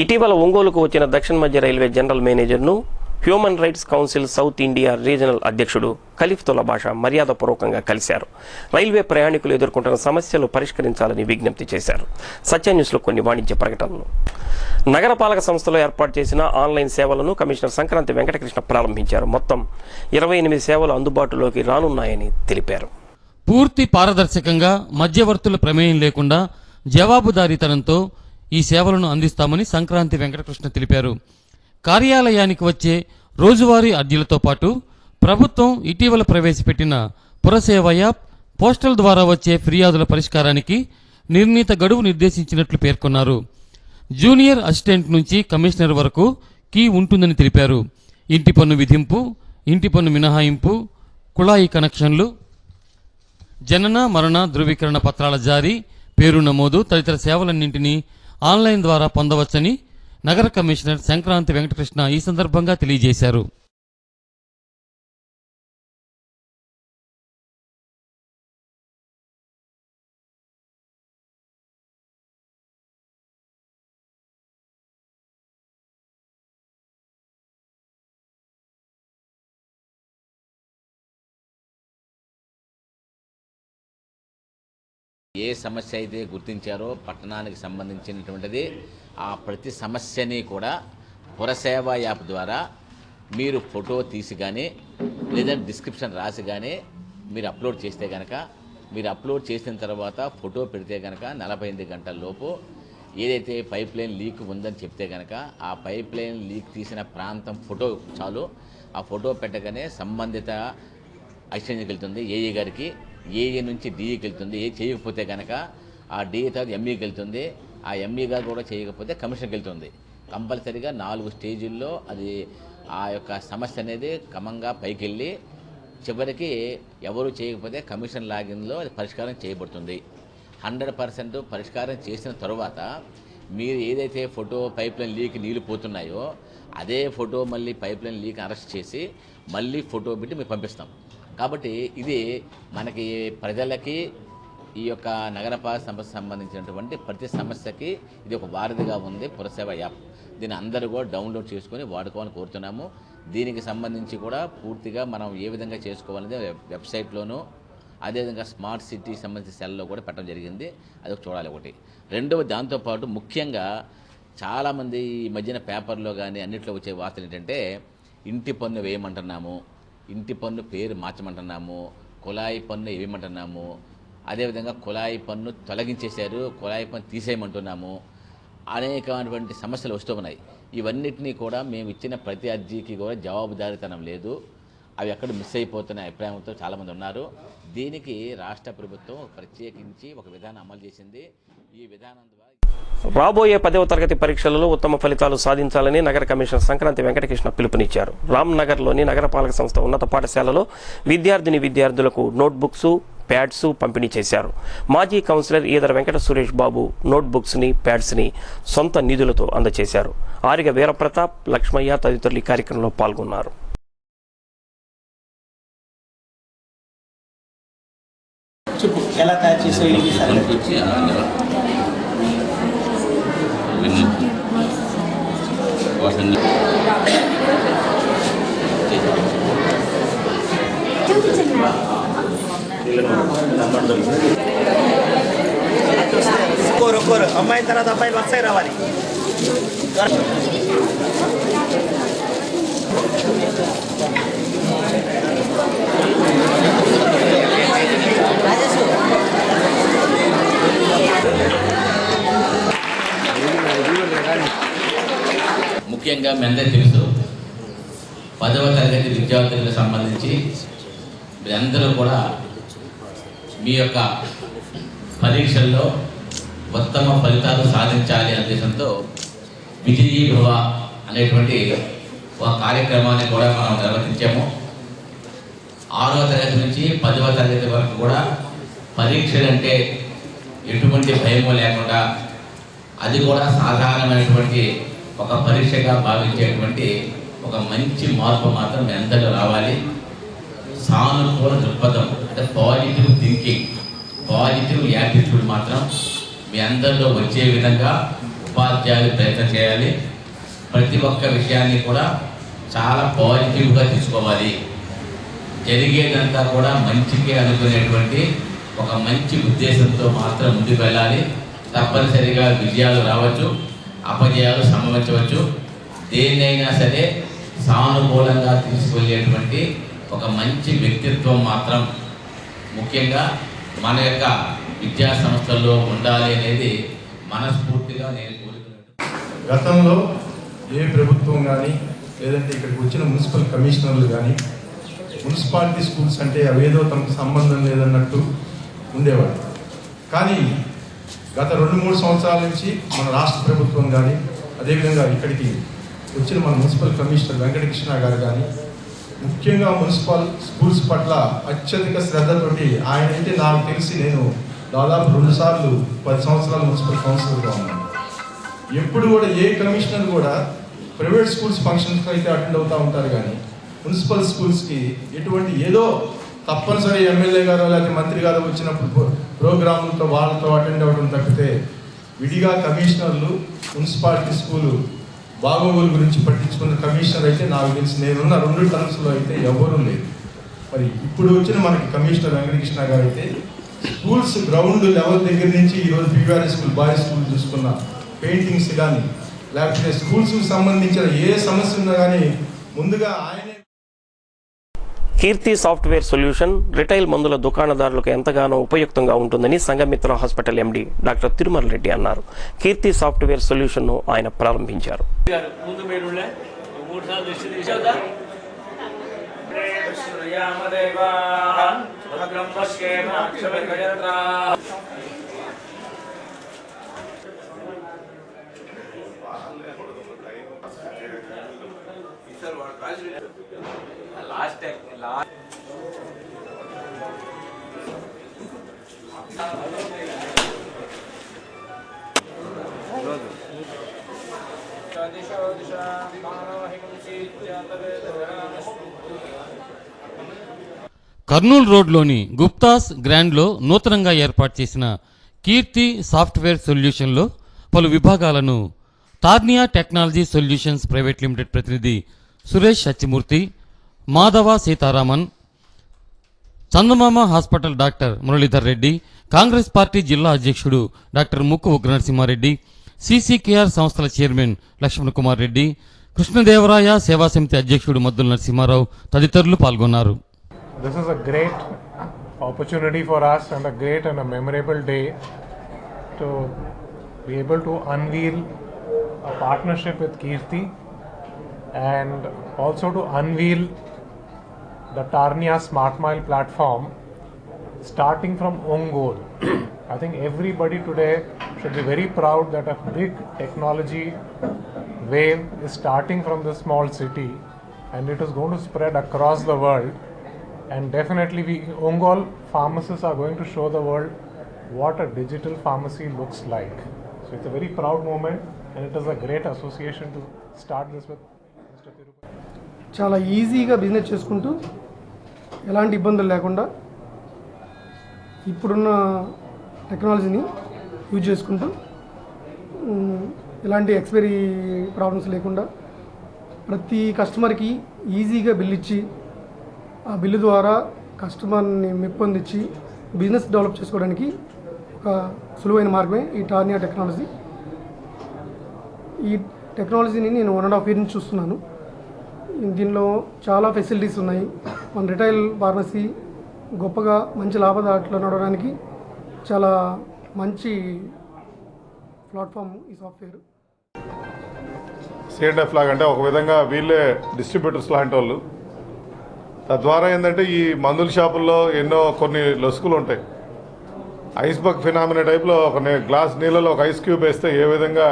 ఇటీవల ఒంగోలుకు వచ్చిన దక్షిణ మధ్య railway general మేనేజర్ను human rights council south India regional అధ్యక్షుడు ఖలీఫ్తుల్లా బాషా మర్యాదపూర్వకంగా కలిశారు. Railway ప్రయాణికులు ఎదుర్కొంటున్న సమస్యలు పరిష్కరించాలని విజ్ఞప్తి చేశారు. సత్య న్యూస్లో కొన్ని వాణిజ్య ప్రకటనలు. నగరపాలక సంస్థలో ఏర్పాటు చేసిన ఆన్లైన్ సేవలను కమిషనర్ సంక్రాంతి వెంకటకృష్ణ ప్రారంభించారు. మొత్తం 28 సేవలు అందుబాటులోకి రానున్నాయని తెలిపారు. పూర్తి పారదర్శకంగా మధ్యవర్తుల ప్రమేయం లేకుండా జవాబుదారీతనంతో ఈ సేవలను అందిస్తామని సంక్రాంతి వెంకటకృష్ణ తెలిపారు. కార్యాలయానికి వచ్చే రోజువారీ అర్జీలతో పాటు ప్రభుత్వం ఇటీవల ప్రవేశపెట్టిన పురసేవ యాప్, పోస్టల్ ద్వారా వచ్చే ఫిర్యాదుల పరిష్కారానికి నిర్ణీత గడువు నిర్దేశించినట్లు పేర్కొన్నారు. జూనియర్ అసిస్టెంట్ నుంచి కమిషనర్ వరకు కీ ఉంటుందని తెలిపారు. ఇంటి పన్ను విధింపు, ఇంటి పన్ను మినహాయింపు, కుళాయి కనెక్షన్లు, జనన మరణ ధృవీకరణ పత్రాల జారీ, పేరు నమోదు తదితర సేవలన్నింటినీ ఆన్లైన్ ద్వారా పొందవచ్చని నగర కమిషనర్ సంక్రాంతి వెంకటకృష్ణ ఈ సందర్భంగా తెలియజేశారు. ఏ సమస్య అయితే గుర్తించారో పట్టణానికి సంబంధించినటువంటిది ఆ ప్రతి సమస్యని కూడా పురసేవ యాప్ ద్వారా మీరు ఫోటో తీసి కానీ లేదంటే డిస్క్రిప్షన్ రాసి కానీ మీరు అప్లోడ్ చేస్తే కనుక, మీరు అప్లోడ్ చేసిన తర్వాత ఫోటో పెడితే కనుక 48 గంటల లోపు ఏదైతే పైప్ లైన్ లీక్ ఉందని చెప్తే కనుక ఆ పైప్ లైన్ లీక్ తీసిన ప్రాంతం ఫోటో చాలు. ఆ ఫోటో పెట్టగానే సంబంధిత ఎక్స్చేంజ్కి వెళ్తుంది, ఏఈ గారికి, ఏఈ నుంచి డిఈకి వెళ్తుంది. ఏ చేయకపోతే కనుక ఆ డిఈ తర్వాత ఎంఈకి వెళ్తుంది, ఆ ఎంఈ గారు కూడా చేయకపోతే కమిషన్కి వెళ్తుంది. కంపల్సరీగా 4 స్టేజుల్లో అది ఆ యొక్క సమస్య అనేది క్రమంగా పైకి వెళ్ళి చివరికి ఎవరు చేయకపోతే కమిషన్ లాగిన్లో అది పరిష్కారం చేయబడుతుంది. 100% పరిష్కారం చేసిన తర్వాత మీరు ఏదైతే ఫోటో పైప్ లైన్ లీక్ నీళ్ళు పోతున్నాయో అదే ఫోటో మళ్ళీ పైప్ లైన్ లీక్ అరెస్ట్ చేసి మళ్ళీ ఫోటో పెట్టి మేము పంపిస్తాం. కాబట్టి ఇది మనకి ప్రజలకి ఈ యొక్క నగరపాలక సంస్థకు సంబంధించినటువంటి ప్రతి సమస్యకి ఇది ఒక వారధిగా ఉంది పురసేవ యాప్. దీన్ని అందరూ కూడా డౌన్లోడ్ చేసుకొని వాడుకోవాలని కోరుతున్నాము. దీనికి సంబంధించి కూడా పూర్తిగా మనం ఏ విధంగా చేసుకోవాలనేది వెబ్సైట్లోనూ అదేవిధంగా స్మార్ట్ సిటీ సంబంధించిన సెల్లో కూడా పెట్టడం జరిగింది. అది చూడాలి ఒకటి. రెండవ దాంతోపాటు ముఖ్యంగా చాలామంది ఈ మధ్యన పేపర్లో కానీ అన్నింటిలో వచ్చే వార్తలు ఏంటంటే ఇంటి పన్ను వేయమంటున్నాము, ఇంటి పన్ను పేరు మార్చమంటున్నాము, కుళాయి పన్ను వేయమంటున్నాము, అదేవిధంగా కుళాయి పన్ను తొలగించేశారు, కుళాయి పన్ను తీసేయమంటున్నాము, అనేకమైనటువంటి సమస్యలు వస్తూ ఉన్నాయి. ఇవన్నిటినీ కూడా మేము ఇచ్చిన ప్రతి అర్జీకి కూడా జవాబుదారీతనం లేదు, అవి ఎక్కడ మిస్ అయిపోతున్న అభిప్రాయంతో చాలామంది ఉన్నారు. దీనికి రాష్ట్ర ప్రభుత్వం ప్రత్యేకించి ఒక విధానం అమలు చేసింది. ఈ విధానం ద్వారా రాబోయే 10వ తరగతి పరీక్షలలో ఉత్తమ ఫలితాలు సాధించాలని నగర కమిషనర్ సంక్రాంతి వెంకటకృష్ణ పిలుపునిచ్చారు. రామ్నగర్లోని నగరపాలక సంస్థ ఉన్నత పాఠశాలలో విద్యార్థులకు నోట్బుక్స్, ప్యాడ్స్ పంపిణీ చేశారు. మాజీ కౌన్సిలర్ ఈదర వెంకట సురేష్ బాబు నోట్బుక్స్ని, ప్యాడ్స్ని సొంత నిధులతో అందజేశారు. ఆరిగ వీరప్రతాప్, లక్ష్మయ్య తదితరులు ఈ కార్యక్రమంలో పాల్గొన్నారు. ఎలా తయారు చేసే కోరు అమ్మాయి తర్వాత అబ్బాయి వరుసగా రావాలి. ముఖ్యంగా మీ అందరికీ తెలుసు 10వ తరగతి విద్యార్థులకు సంబంధించి మీరందరూ కూడా మీ యొక్క పరీక్షల్లో ఉత్తమ ఫలితాలు సాధించాలి అనే ఉద్దేశంతో విజయీ భవ అనేటువంటి ఒక కార్యక్రమాన్ని కూడా మనం నిర్వహించాము. 6వ తరగతి నుంచి 10వ తరగతి వరకు కూడా పరీక్షలు అంటే ఎటువంటి భయము లేకుండా అది కూడా సాధారణమైనటువంటి ఒక పరీక్షగా భావించేటువంటి ఒక మంచి మార్పు మాత్రం మీ అందరిలో రావాలి. సానుకూల దృక్పథం అంటే పాజిటివ్ థింకింగ్, పాజిటివ్ యాటిట్యూడ్ మాత్రం మీ అందరిలో వచ్చే విధంగా ఉపాధ్యాయులు ప్రయత్నం చేయాలి. ప్రతి ఒక్క విషయాన్ని కూడా చాలా పాజిటివ్గా తీసుకోవాలి. జరిగేదంతా కూడా మంచికే అనుకునేటువంటి ఒక మంచి ఉద్దేశంతో మాత్రం ముందుకు వెళ్ళాలి. తప్పనిసరిగా విజయాలు రావచ్చు, అపజయాలు సంభవించవచ్చు. దేన్నైనా సరే సానుకూలంగా తీసుకువెళ్ళేటువంటి ఒక మంచి వ్యక్తిత్వం మాత్రం ముఖ్యంగా మన యొక్క విద్యా సంస్థల్లో ఉండాలి అనేది మనస్ఫూర్తిగా నేను కోరుకున్నాను. గతంలో ఏ ప్రభుత్వం కానీ లేదంటే ఇక్కడికి వచ్చిన మున్సిపల్ కమిషనర్లు కానీ మున్సిపాలిటీ స్కూల్స్ అంటే అవేదో తమకు సంబంధం లేదన్నట్టు ఉండేవాడు. కానీ గత 2-3 సంవత్సరాల నుంచి మన రాష్ట్ర ప్రభుత్వం కానీ అదేవిధంగా ఇక్కడికి వచ్చిన మన మున్సిపల్ కమిషనర్ వెంకటకృష్ణ గారు కానీ ముఖ్యంగా మున్సిపల్ స్కూల్స్ పట్ల అత్యధిక శ్రద్ధతోటి ఆయన అయితే నాకు తెలిసి నేను దాదాపు 2 సార్లు 10 సంవత్సరాలు మున్సిపల్ కౌన్సిలర్గా ఉన్నాను. ఎప్పుడు కూడా ఏ కమిషనర్ కూడా ప్రైవేట్ స్కూల్స్ ఫంక్షన్స్కి అయితే అటెండ్ అవుతూ ఉంటారు కానీ మున్సిపల్ స్కూల్స్కి ఎటువంటి ఏదో తప్పనిసరి ఎమ్మెల్యే గారు లేకపోతే మంత్రి గారు వచ్చినప్పుడు ప్రోగ్రాములతో వాళ్ళతో అటెండ్ అవ్వడం తప్పితే విడిగా కమిషనర్లు మున్సిపాలిటీ స్కూలు బాగోగుల గురించి పట్టించుకున్న కమిషనర్ అయితే నాకు తెలిసి నేనున్న 2 టర్మ్స్లో అయితే ఎవరూ లేదు. మరి ఇప్పుడు వచ్చిన మనకి కమిషనర్ వెంకటకృష్ణ గారు అయితే స్కూల్స్ గ్రౌండ్ లెవెల్ దగ్గర నుంచి ఈరోజు పీవీఆర్ స్కూల్ బాయ్స్ స్కూల్ చూసుకున్న పెయింటింగ్స్ కానీ లేకపోతే స్కూల్స్కి సంబంధించిన ఏ సమస్య ఉన్నా కానీ ముందుగా ఆయనే. కీర్తి సాఫ్ట్వేర్ సొల్యూషన్ రిటైల్ మందుల దుకాణదారులకు ఎంతగానో ఉపయుక్తంగా ఉంటుందని Sanghamitra hospital MD doctor Tirumala Reddy అన్నారు. కీర్తి సాఫ్ట్వేర్ సొల్యూషన్ను ఆయన ప్రారంభించారు. కర్నూలు రోడ్లోని గుప్తాస్ గ్రాండ్లో నూతనంగా ఏర్పాటు చేసిన కీర్తి సాఫ్ట్వేర్ సొల్యూషన్లో పలు విభాగాలను Tarnia technology solutions private limited ప్రతినిధి Suresh Satyamurthy, Madhava Sitaraman, Chandamama hospital doctor Muralidhar Reddy, Congress party జిల్లా అధ్యక్షుడు డాక్టర్ ముక్కు ఉగ్రనరసింహారెడ్డి, సీసీకేఆర్ సంస్థల చైర్మన్ లక్ష్మణ్ కుమార్ రెడ్డి, కృష్ణదేవరాయ సేవా సమితి అధ్యక్షుడు మద్దుల నరసింహారావు తదితరులు పాల్గొన్నారు. This is a great opportunity for us and a great and a memorable day to be able to unveil a partnership with Kirti and also to unveil the Tarnia Smart Mile platform starting from Ongole. I think everybody today should be very proud that a big technology wave is starting from this small city and it is going to spread across the world. And definitely Ongole pharmacists are going to show the world what a digital pharmacy looks like. So it's a very proud moment and it is a great association to start this with Mr. Tirupati. చాలా ఈజీగా business చేసుకుంటూ ఎలాంటి ఇబ్బందులు లేకుండా ఇప్పుడున్న టెక్నాలజీని use చేసుకుంటూ ఎలాంటి ఎక్స్పైరీ ప్రాబ్లమ్స్ లేకుండా ప్రతి కస్టమర్కి ఈజీగా బిల్ ఇచ్చి ఆ బిల్లు ద్వారా కస్టమర్ని మెప్పొందించి బిజినెస్ డెవలప్ చేసుకోవడానికి ఒక సులువైన మార్గమే ఈ టార్నియా టెక్నాలజీ. ఈ టెక్నాలజీని నేను 1.5 year నుంచి చూస్తున్నాను. దీనిలో చాలా ఫెసిలిటీస్ ఉన్నాయి. మన రిటైల్ ఫార్మసీ గొప్పగా మంచి లాభదాట్లో నడవడానికి చాలా మంచి ప్లాట్ఫామ్ ఈ సాఫ్ట్వేర్. సిఎండ్ఎఫ్ లాగా అంటే ఒక విధంగా వీళ్ళే డిస్ట్రిబ్యూటర్స్ లాంటి వాళ్ళు. తద్వారా ఏంటంటే ఈ మందుల షాపుల్లో కొన్ని లొసుకులు ఉంటాయి. ఐస్బర్గ్ ఫినామినా టైప్లో ఒక గ్లాస్ నీళ్ళలో ఒక ఐస్ క్యూబ్ వేస్తే ఏ విధంగా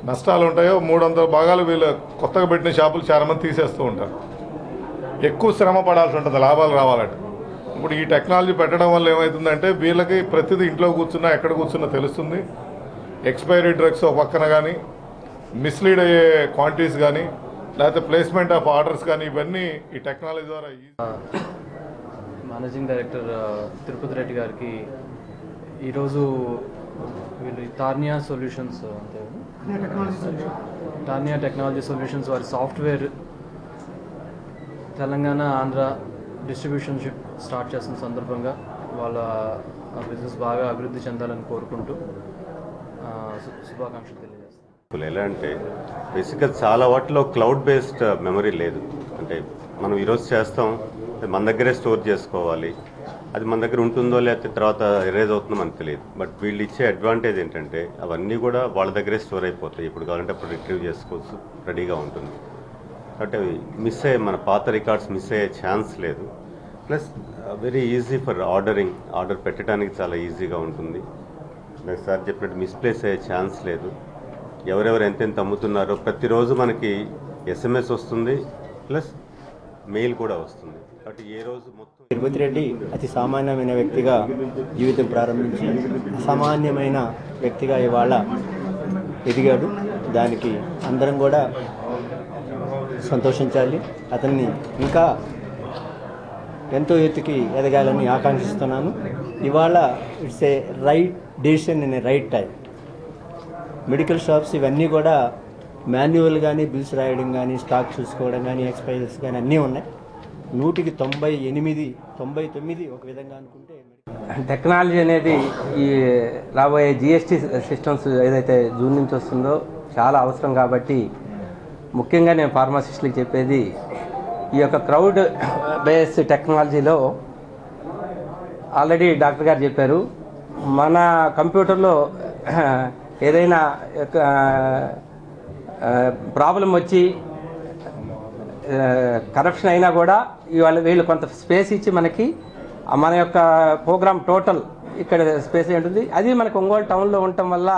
నష్టాలు ఉంటాయో 300 భాగాలు వీళ్ళు కొత్తగా పెట్టిన షాపులు చాలామంది తీసేస్తూ ఉంటారు. ఎక్కువ శ్రమ పడాల్సి ఉంటుంది లాభాలు రావాలంటే. ఇప్పుడు ఈ టెక్నాలజీ పెట్టడం వల్ల ఏమవుతుందంటే వీళ్ళకి ప్రతిదీ ఇంట్లో కూర్చున్నా ఎక్కడ కూర్చున్నా తెలుస్తుంది. ఎక్స్పైరీ డ్రగ్స్ ఒక పక్కన కానీ, మిస్లీడ్ అయ్యే క్వాంటిటీస్ కానీ, లేకపోతే ప్లేస్మెంట్ ఆఫ్ ఆర్డర్స్ కానీ ఇవన్నీ ఈ టెక్నాలజీ ద్వారా. మేనేజింగ్ డైరెక్టర్ తిరుపతి రెడ్డి గారికి ఈరోజు వీళ్ళు టార్నియా సొల్యూషన్స్ అంటే టార్నియా టెక్నాలజీ సొల్యూషన్స్ వారి software Telangana Andhra distributionship start చేస్తున్న సందర్భంగా వాళ్ళ బిజినెస్ బాగా అభివృద్ధి చెందాలని కోరుకుంటూ శుభాకాంక్షలు తెలియజేస్తాను. ఎలా అంటే బేసిక్గా చాలా వాటిలో క్లౌడ్ బేస్డ్ మెమరీ లేదు. అంటే మనం ఈరోజు చేస్తాం, మన దగ్గరే స్టోర్ చేసుకోవాలి. అది మన దగ్గర ఉంటుందో లేకపోతే తర్వాత ఎరేజ్ అవుతుందో మనకు తెలియదు. బట్ వీళ్ళు ఇచ్చే అడ్వాంటేజ్ ఏంటంటే అవన్నీ కూడా వాళ్ళ దగ్గరే స్టోర్ అయిపోతాయి. ఇప్పుడు కావాలంటే అప్పుడు రిట్రీవ్ చేసుకోవచ్చు, రెడీగా ఉంటుంది. కాబట్టి అవి మిస్ అయ్యే మన పాత రికార్డ్స్ మిస్ అయ్యే ఛాన్స్ లేదు. Plus very easy for order పెట్టడానికి చాలా ఈజీగా ఉంటుంది. సార్ చెప్పినట్టు మిస్ప్లేస్ అయ్యే ఛాన్స్ లేదు. ఎవరెవరు ఎంతెంత అమ్ముతున్నారో ప్రతిరోజు మనకి SMS వస్తుంది, ప్లస్ మెయిల్ కూడా వస్తుంది. కాబట్టి ఏ రోజు మొత్తం తిరుపతి రెడ్డి అతి సామాన్యమైన వ్యక్తిగా జీవితం ప్రారంభించి అసామాన్యమైన వ్యక్తిగా ఇవాళ ఎదిగాడు. దానికి అందరం కూడా సంతోషించాలి. అతన్ని ఇంకా ఎంతో ఎత్తుకి ఎదగాలని ఆకాంక్షిస్తున్నాను. ఇవాళ it's a right decision in a right time. Medical shops ఇవన్నీ కూడా మాన్యువల్ కానీ, బిల్స్ రాయడం కానీ, స్టాక్ చూసుకోవడం కానీ, ఎక్స్పైరీస్ కానీ అన్నీ ఉన్నాయి. 100కి 98, 99 ఒక విధంగా అనుకుంటే టెక్నాలజీ అనేది ఈ రాబోయే GST సిస్టమ్స్ ఏదైతే జూన్ నుంచి వస్తుందో చాలా అవసరం. కాబట్టి ముఖ్యంగా నేను ఫార్మసిస్టులకు చెప్పేది ఈ యొక్క క్రౌడ్ బేస్డ్ టెక్నాలజీలో ఆల్రెడీ డాక్టర్ గారు చెప్పారు, మన కంప్యూటర్లో ఏదైనా ప్రాబ్లం వచ్చి కరప్షన్ అయినా కూడా వీళ్ళు కొంత స్పేస్ ఇచ్చి మనకి మన యొక్క ప్రోగ్రామ్ టోటల్ ఇక్కడ స్పేస్ ఉంటుంది. అది మనకు ఒంగోలు టౌన్లో ఉండటం వల్ల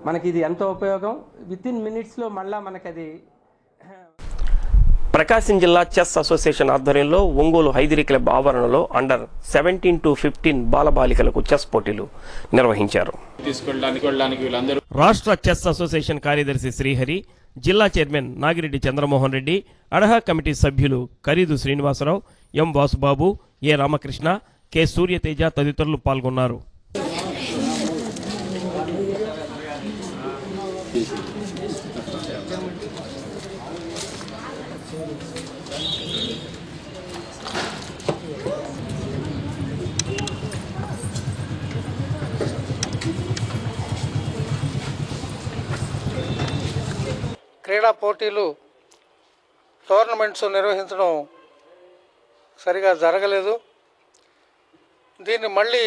మనకి ఇది ఎంతో ఉపయోగం. వితిన్ మినిట్స్లో మళ్ళీ మనకి అది. ప్రకాశం జిల్లా చెస్ అసోసియేషన్ ఆధ్వర్యంలో ఒంగోలు హైదరీ క్లబ్ ఆవరణలో అండర్ 17 to 15 బాలబాలికలకు చెస్ పోటీలు నిర్వహించారు. రాష్ట్ర చెస్ అసోసియేషన్ కార్యదర్శి శ్రీహరి, జిల్లా చైర్మన్ నాగిరెడ్డి చంద్రమోహన్ రెడ్డి, అడహా కమిటీ సభ్యులు ఖరీదు శ్రీనివాసరావు, ఎం వాసుబాబు, ఏ రామకృష్ణ, కె సూర్యతేజ తదితరులు పాల్గొన్నారు. క్రీడా పోటీలు టోర్నమెంట్స్ నిర్వహించడం సరిగా జరగలేదు. దీన్ని మళ్ళీ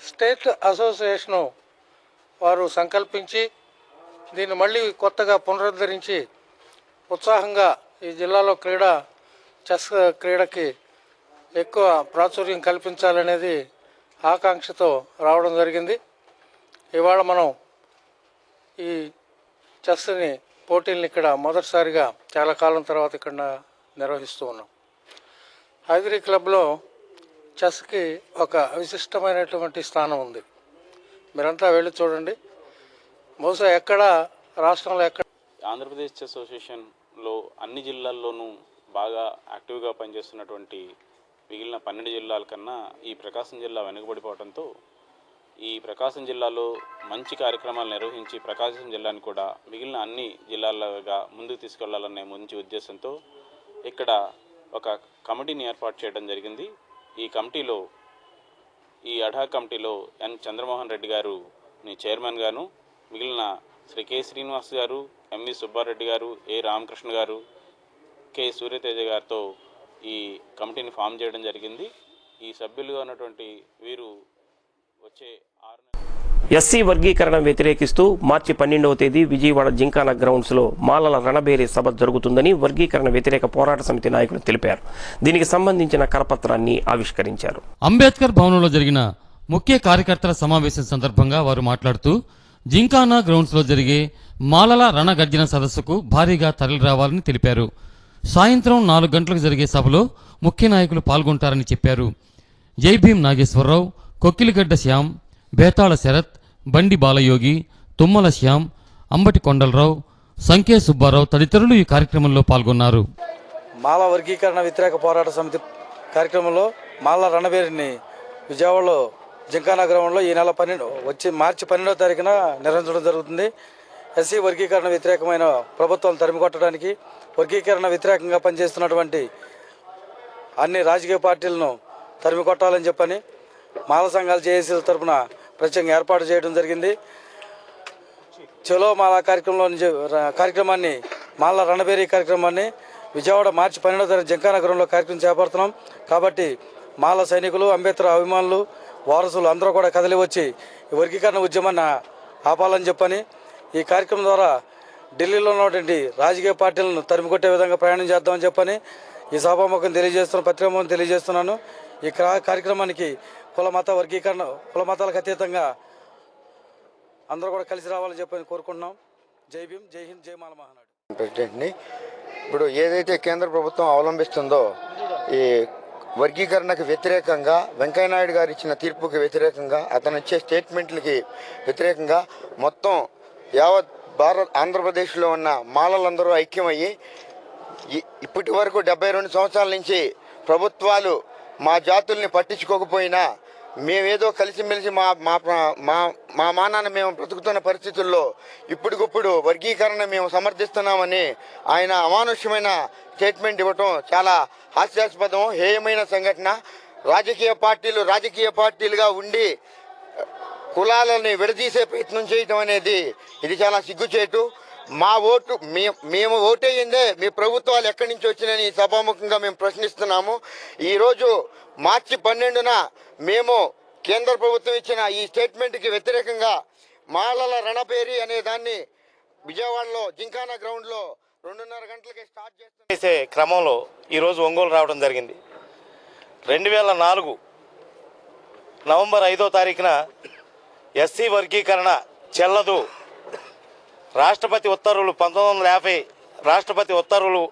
స్టేట్ అసోసియేషను వారు సంకల్పించి దీన్ని మళ్ళీ కొత్తగా పునరుద్ధరించి ఉత్సాహంగా ఈ జిల్లాలో చెస్ క్రీడకి ఎక్కువ ప్రాచుర్యం కల్పించాలనేది ఆకాంక్షతో రావడం జరిగింది. ఇవాళ మనం ఈ చెస్ని పోటీలను ఇక్కడ మొదటిసారిగా చాలా కాలం తర్వాత ఇక్కడ నిర్వహిస్తూ ఉన్నాం. హైదరీ క్లబ్లో చెస్కి ఒక విశిష్టమైనటువంటి స్థానం ఉంది. మీరంతా వెళ్ళి చూడండి. బహుశా రాష్ట్రంలో ఆంధ్రప్రదేశ్ చెస్ అసోసియేషన్లో అన్ని జిల్లాల్లోనూ బాగా యాక్టివ్గా పనిచేస్తున్నటువంటి మిగిలిన 12 జిల్లాల కన్నా ఈ ప్రకాశం జిల్లా వెనుకబడిపోవడంతో ఈ ప్రకాశం జిల్లాలో మంచి కార్యక్రమాలు నిర్వహించి ప్రకాశం జిల్లాని కూడా మిగిలిన అన్ని జిల్లాలుగా ముందుకు తీసుకెళ్లాలనే మంచి ఉద్దేశంతో ఇక్కడ ఒక కమిటీని ఏర్పాటు చేయడం జరిగింది. ఈ అడ్హాక్ కమిటీలో ఎన్ చంద్రమోహన్ రెడ్డి గారు చైర్మన్ గాను, మిగిలిన శ్రీ కె శ్రీనివాస్ గారు, ఎంవి సుబ్బారెడ్డి గారు, ఏ రామకృష్ణ గారు, కె సూర్యతేజ గారితో ఈ కమిటీని ఫామ్ చేయడం జరిగింది. ఈ సభ్యులుగా ఉన్నటువంటి వీరు వచ్చే 6 ఎస్సీ వర్గీకరణ వ్యతిరేకిస్తూ మార్చి 12వ తేదీ విజయవాడ జింకానా గ్రౌండ్స్లో మాలల రణబేరీ సభ జరుగుతుందని వర్గీకరణ వ్యతిరేక పోరాట సమితి నాయకులు తెలిపారు. దీనికి సంబంధించిన కరపత్రాన్ని ఆవిష్కరించారు. అంబేద్కర్ భవనంలో జరిగిన ముఖ్య కార్యకర్తల సమావేశం సందర్భంగా వారు మాట్లాడుతూ జింకానా గ్రౌండ్స్లో జరిగే మాలల రణగర్జన సదస్సుకు భారీగా తరలిరావాలని తెలిపారు. సాయంత్రం 4 గంటలకు జరిగే సభలో ముఖ్య నాయకులు పాల్గొంటారని చెప్పారు. జైభీం నాగేశ్వరరావు, కొక్కిలిగడ్డ శ్యామ్, బేతాళ శరత్, బండి బాలయోగి, తుమ్మల శ్యామ్, అంబటి కొండలరావు, సంకే సుబ్బారావు తదితరులు ఈ కార్యక్రమంలో పాల్గొన్నారు. మాల వర్గీకరణ వ్యతిరేక పోరాట సమితి కార్యక్రమంలో మాల రణబేరిని విజయవాడలో జింకానా గ్రౌండ్లో ఈ నెల మార్చి 12వ తారీఖున నిర్వహించడం జరుగుతుంది. ఎస్సీ వర్గీకరణ వ్యతిరేకమైన ప్రభుత్వాలను తరిమికొట్టడానికి, వర్గీకరణ వ్యతిరేకంగా పనిచేస్తున్నటువంటి అన్ని రాజకీయ పార్టీలను తరిమికొట్టాలని చెప్పని మాల సంఘాల జేఏసీల తరఫున ప్రత్యేకంగా ఏర్పాటు చేయడం జరిగింది. చలో మాల కార్యక్రమాన్ని మాల రణబేరీ కార్యక్రమాన్ని విజయవాడ మార్చి 12వ తారీఖు జింకానా గ్రౌండ్లో కార్యక్రమం చేపడుతున్నాం. కాబట్టి మాల సైనికులు, అంబేద్కర్ అభిమానులు, వారసులు అందరూ కూడా కదిలి వచ్చి ఈ వర్గీకరణ ఉద్యమాన్ని ఆపాలని చెప్పని ఈ కార్యక్రమం ద్వారా ఢిల్లీలో ఉన్నటువంటి రాజకీయ పార్టీలను తరిమికొట్టే విధంగా ప్రయాణం చేద్దామని చెప్పని ఈ సభాముఖం పత్రికాముఖం తెలియజేస్తున్నాను. ఈ కార్యక్రమానికి కుల మతాలకు అతీతంగా అందరూ కూడా కలిసి రావాలని చెప్పని కోరుకుంటున్నాం. జై భీమ్, జై హింద్, జై మాల మహానాడు. ప్రెసిడెంట్ని ఇప్పుడు ఏదైతే కేంద్ర ప్రభుత్వం అవలంబిస్తుందో ఈ వర్గీకరణకు వ్యతిరేకంగా వెంకయ్యనాయుడు గారు ఇచ్చిన తీర్పుకి వ్యతిరేకంగా, అతను ఇచ్చే స్టేట్మెంట్లకి వ్యతిరేకంగా మొత్తం యావత్ ఆంధ్రప్రదేశ్లో ఉన్న మాలలందరూ ఐక్యమయ్యి ఇప్పటి వరకు 72 సంవత్సరాల నుంచి ప్రభుత్వాలు మా జాతుల్ని పట్టించుకోకపోయినా మేమేదో కలిసిమెలిసి మా మానాన్ని మేము బ్రతుకుతున్న పరిస్థితుల్లో ఇప్పటికిప్పుడు వర్గీకరణ మేము సమర్థిస్తున్నామని ఆయన అమానుష్యమైన స్టేట్మెంట్ ఇవ్వటం చాలా హాస్యాస్పదం, హేయమైన సంఘటన. రాజకీయ పార్టీలుగా ఉండి కులాలని విడదీసే ప్రయత్నం చేయటం అనేది ఇది చాలా సిగ్గుచేటు. మేము ఓటేయిందే మీ ప్రభుత్వాలు ఎక్కడి నుంచి వచ్చినాయని సభాముఖంగా మేము ప్రశ్నిస్తున్నాము. ఈరోజు మార్చి 12న మేము కేంద్ర ప్రభుత్వం ఇచ్చిన ఈ స్టేట్మెంట్కి వ్యతిరేకంగా మాలల రణబేరీ అనే దాన్ని విజయవాడలో జింకానా గ్రౌండ్లో 2:30 గంటలకి స్టార్ట్ చేసే క్రమంలో ఈరోజు ఒంగోలు రావడం జరిగింది. 2004 నవంబర్ 5వ తారీఖున ఎస్సీ వర్గీకరణ చెల్లదు, రాష్ట్రపతి ఉత్తర్వులు 1950 రాష్ట్రపతి ఉత్తర్వులు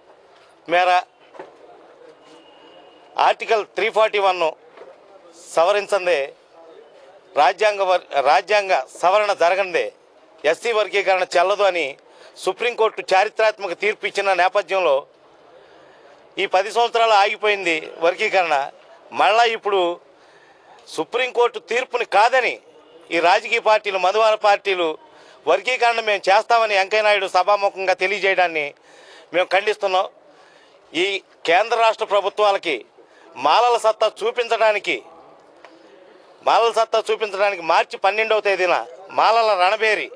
మేర ఆర్టికల్ 341 సవరించందే, రాజ్యాంగ సవరణ జరగందే ఎస్సీ వర్గీకరణ చెల్లదు అని సుప్రీంకోర్టు చారిత్రాత్మక తీర్పు ఇచ్చిన నేపథ్యంలో ఈ 10 సంవత్సరాలు ఆగిపోయింది వర్గీకరణ. మళ్ళా ఇప్పుడు సుప్రీంకోర్టు తీర్పుని కాదని ఈ రాజకీయ పార్టీలు, మధువార పార్టీలు వర్గీకరణ మేము చేస్తామని వెంకయ్యనాయుడు సభాముఖంగా తెలియజేయడాన్ని మేము ఖండిస్తున్నాం. ఈ కేంద్ర రాష్ట్ర ప్రభుత్వాలకి మాలల సత్తా చూపించడానికి మార్చి 12వ తేదీన మాలల రణబేరి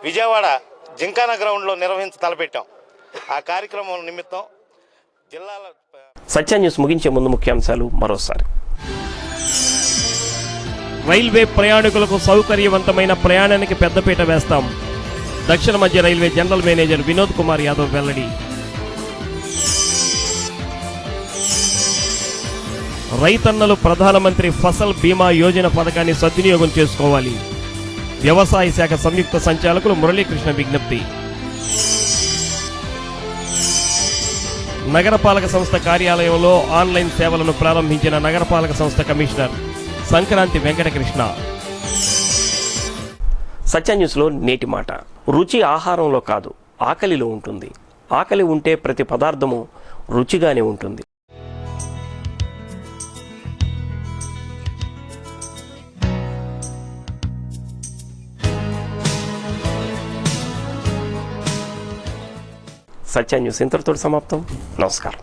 విజయవాడ జింకానా గ్రౌండ్లో తలపెట్టాం. ఆ కార్యక్రమం నిమిత్తం జిల్లాల సత్య న్యూస్ ముగించే ముందు ముఖ్యాంశాలు మరోసారి. రైల్వే ప్రయాణికులకు సౌకర్యవంతమైన ప్రయాణానికి పెద్దపీట వేస్తాం. దక్షిణ మధ్య railway general manager Vinod Kumar Yadav వెల్లడి. రైతన్నలు ప్రధానమంత్రి ఫసల్ బీమా యోజన పథకాన్ని సద్వినియోగం చేసుకోవాలి. వ్యవసాయ శాఖ సంయుక్త సంచాలకులు మురళీకృష్ణ విజ్ఞప్తి. నగరపాలక సంస్థ కార్యాలయంలో ఆన్లైన్ సేవలను ప్రారంభించిన నగరపాలక సంస్థ కమిషనర్ సంక్రాంతి వెంకటకృష్ణ. సత్య న్యూస్లో నేటి మాట. రుచి ఆహారంలో కాదు, ఆకలిలో ఉంటుంది. ఆకలి ఉంటే ప్రతి పదార్థము రుచిగానే ఉంటుంది. సత్య న్యూస్ ఇంతటితో సమాప్తం. నమస్కారం.